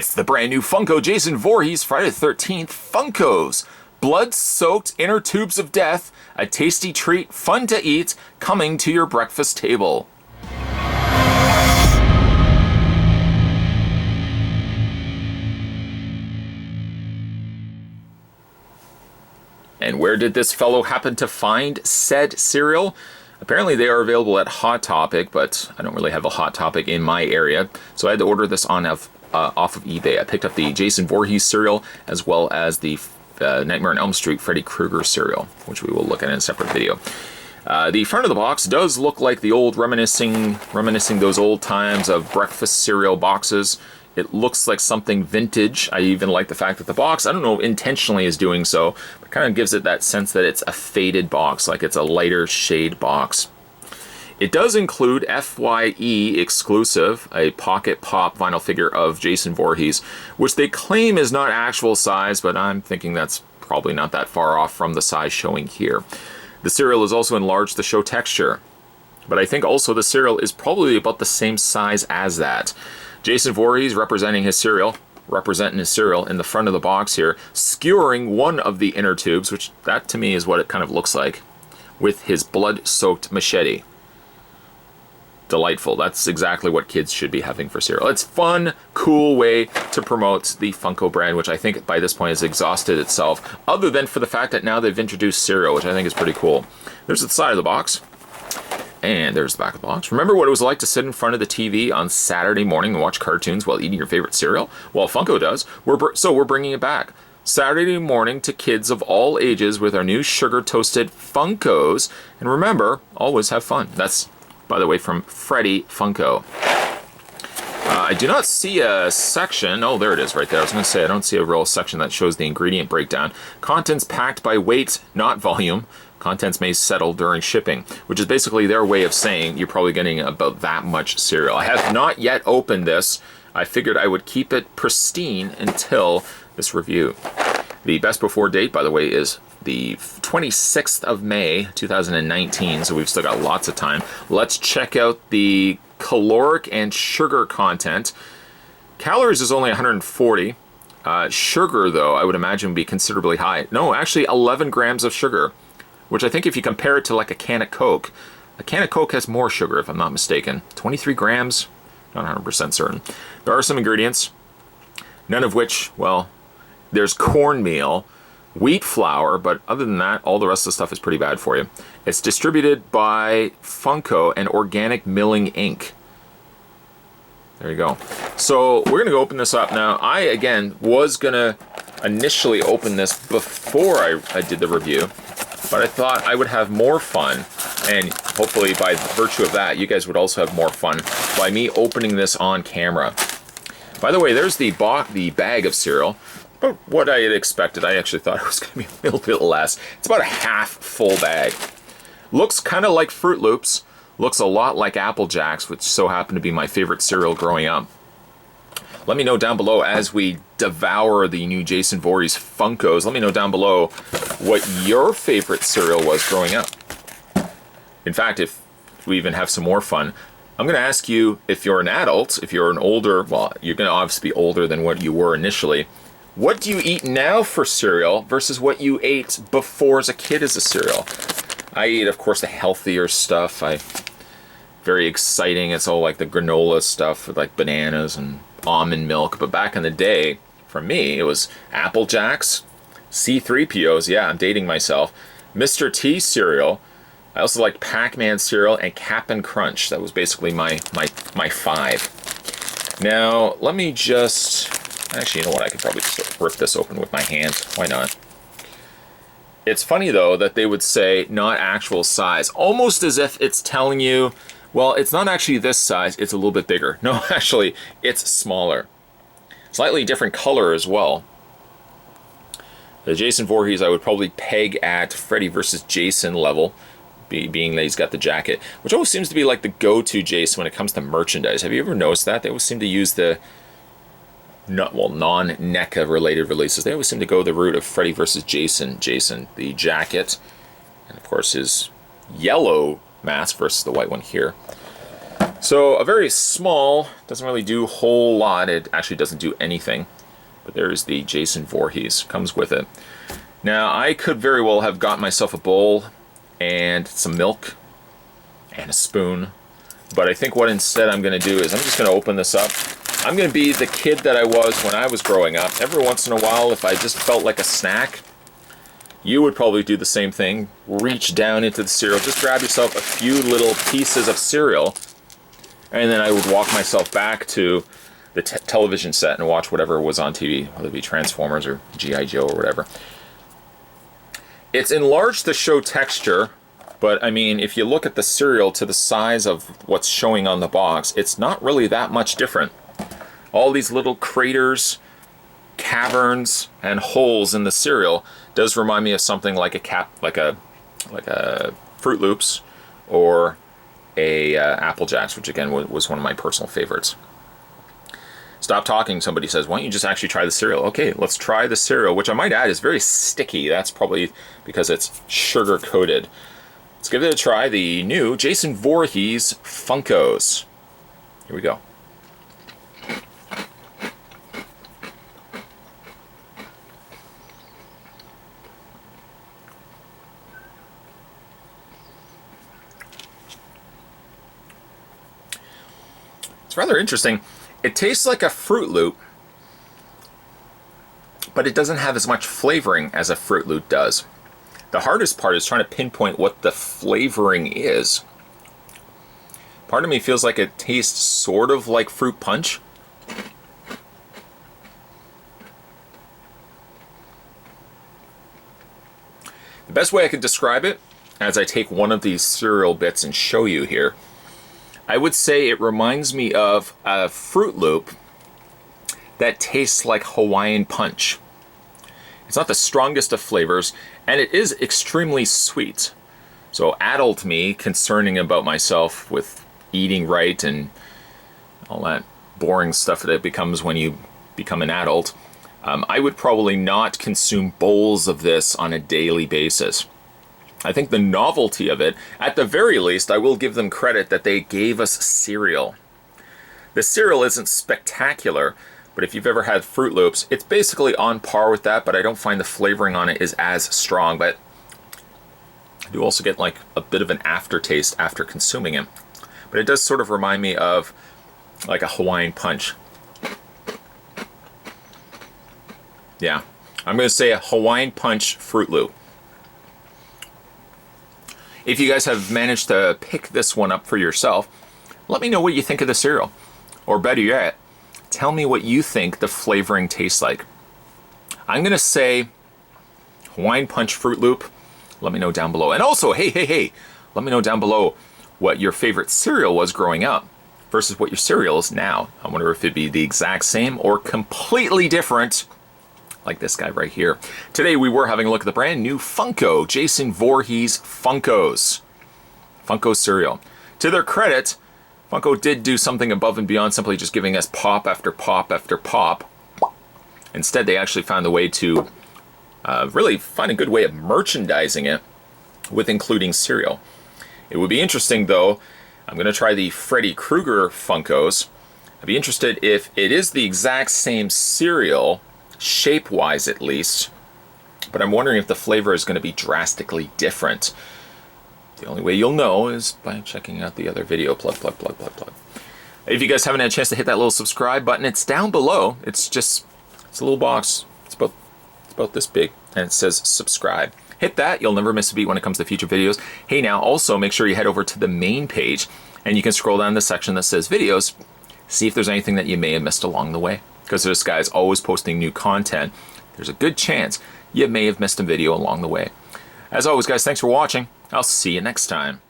It's the brand new FunkO Jason Voorhees Friday the 13th FunkO's. Blood-soaked inner tubes of death, a tasty treat, fun to eat, coming to your breakfast table. And where did this fellow happen to find said cereal? Apparently they are available at Hot Topic, but I don't really have a Hot Topic in my area, so I had to order this off of eBay. I picked up the Jason Voorhees cereal as well as the Nightmare on Elm Street Freddy Krueger cereal, which we will look at in a separate video. The front of the box does look like the old reminiscing those old times of breakfast cereal boxes. It looks like something vintage. I even like the fact that the box, I don't know, intentionally is doing so, but kind of gives it that sense that it's a faded box, like it's a lighter shade box. It does include FYE exclusive, a pocket pop vinyl figure of Jason Voorhees, which they claim is not actual size, but I'm thinking that's probably not that far off from the size showing here. The cereal is also enlarged to show texture, but I think also the cereal is probably about the same size as that. Jason Voorhees representing his cereal in the front of the box here, skewering one of the inner tubes, which that to me is what it kind of looks like, with his blood-soaked machete. Delightful. That's exactly what kids should be having for cereal. It's fun, cool way to promote the FunkO brand, which I think by this point has exhausted itself, other than for the fact that now they've introduced cereal, which I think is pretty cool. There's the side of the box. And there's the back of the box. Remember what it was like to sit in front of the TV on Saturday morning and watch cartoons while eating your favorite cereal? Well, FunkO does. We're bringing it back. Saturday morning to kids of all ages with our new sugar-toasted FunkO's. And remember, always have fun. That's, by the way, from Freddy FunkO. I do not see a section. Oh, there it is right there. I was going to say, I don't see a real section that shows the ingredient breakdown. Contents packed by weight, not volume. Contents may settle during shipping, which is basically their way of saying you're probably getting about that much cereal. I have not yet opened this. I figured I would keep it pristine until this review. The best before date, by the way, is the 26th of May, 2019, so we've still got lots of time. Let's check out the caloric and sugar content. Calories is only 140. Sugar, though, I would imagine would be considerably high. No, actually 11 grams of sugar, which I think if you compare it to like a can of Coke has more sugar if I'm not mistaken. 23 grams, not 100% certain. There are some ingredients, none of which, well, there's cornmeal, wheat flour, but other than that, all the rest of the stuff is pretty bad for you. It's distributed by FunkO and Organic Milling Inc. There you go. So we're gonna go open this up now. I, again, was gonna initially open this before I did the review, but I thought I would have more fun, and hopefully by virtue of that, you guys would also have more fun by me opening this on camera. By the way, there's the bag of cereal. But what I had expected, I actually thought it was going to be a little bit less. It's about a half full bag. Looks kind of like Fruit Loops. Looks a lot like Apple Jacks, which so happened to be my favorite cereal growing up. Let me know down below as we devour the new Jason Voorhees FunkO's. Let me know down below what your favorite cereal was growing up. In fact, if we even have some more fun, I'm going to ask you, if you're an adult, if you're an older, well, you're going to obviously be older than what you were initially. What do you eat now for cereal versus what you ate before as a kid as a cereal? I eat, of course, the healthier stuff. Very exciting. It's all like the granola stuff with like bananas and almond milk. But back in the day, for me, it was Apple Jacks, C-3POs. Yeah, I'm dating myself. Mr. T cereal. I also liked Pac-Man cereal and Cap'n Crunch. That was basically my five. Now, let me just... Actually, you know what? I could probably just rip this open with my hands. Why not? It's funny, though, that they would say not actual size, almost as if it's telling you, well, it's not actually this size, it's a little bit bigger. No, actually, it's smaller. Slightly different color as well. The Jason Voorhees I would probably peg at Freddy vs. Jason level, being that he's got the jacket, which always seems to be like the go-to Jason when it comes to merchandise. Have you ever noticed that? They always seem to use the non-NECA related releases. They always seem to go the route of Freddy vs. Jason, the jacket, and of course his yellow mask versus the white one here. So a very small, doesn't really do a whole lot. It actually doesn't do anything. But there's the Jason Voorhees, comes with it. Now I could very well have got myself a bowl and some milk and a spoon. But I think what instead I'm going to do is I'm just going to open this up. I'm going to be the kid that I was when I was growing up. Every once in a while, if I just felt like a snack, you would probably do the same thing. Reach down into the cereal. Just grab yourself a few little pieces of cereal. And then I would walk myself back to the television set and watch whatever was on TV, whether it be Transformers or G.I. Joe or whatever. It's enlarged to show texture, but I mean, if you look at the cereal to the size of what's showing on the box, it's not really that much different. All these little craters, caverns, and holes in the cereal does remind me of something like a Fruit Loops or a Apple Jacks, which again was one of my personal favorites. Stop talking, somebody says. Why don't you just actually try the cereal? Okay, let's try the cereal, which I might add is very sticky. That's probably because it's sugar coated. Let's give it a try. The new Jason Voorhees FunkO's. Here we go. It's rather interesting. It tastes like a Fruit Loop, but it doesn't have as much flavoring as a Fruit Loop does. The hardest part is trying to pinpoint what the flavoring is. Part of me feels like it tastes sort of like fruit punch. The best way I could describe it, as I take one of these cereal bits and show you here, I would say it reminds me of a Fruit Loop that tastes like Hawaiian Punch. It's not the strongest of flavors, and it is extremely sweet. So adult me, concerning about myself with eating right and all that boring stuff that it becomes when you become an adult, I would probably not consume bowls of this on a daily basis. I think the novelty of it, at the very least, I will give them credit that they gave us cereal. The cereal isn't spectacular, but if you've ever had Fruit Loops, it's basically on par with that, but I don't find the flavoring on it is as strong. But I do also get like a bit of an aftertaste after consuming it. But it does sort of remind me of like a Hawaiian Punch. Yeah, I'm going to say a Hawaiian Punch Fruit Loop. If you guys have managed to pick this one up for yourself, let me know what you think of the cereal. Or better yet, tell me what you think the flavoring tastes like. I'm going to say Hawaiian Punch Fruit Loop. Let me know down below. And also, hey, let me know down below what your favorite cereal was growing up versus what your cereal is now. I wonder if it'd be the exact same or completely different, like this guy right here. Today we were having a look at the brand new FunkO, Jason Voorhees FunkO's. FunkO cereal. To their credit, FunkO did do something above and beyond simply just giving us pop after pop after pop. Instead, they actually found a way to really find a good way of merchandising it with including cereal. It would be interesting though, I'm going to try the Freddy Krueger FunkO's. I'd be interested if it is the exact same cereal, shape-wise at least, but I'm wondering if the flavor is going to be drastically different. The only way you'll know is by checking out the other video. Plug. If you guys haven't had a chance to hit that little subscribe button, it's down below. It's a little box. It's about this big, and it says subscribe. Hit that. You'll never miss a beat when it comes to future videos. Hey, now also make sure you head over to the main page, and you can scroll down the section that says videos. See if there's anything that you may have missed along the way. Because this guy's always posting new content, there's a good chance you may have missed a video along the way. As always, guys, thanks for watching. I'll see you next time.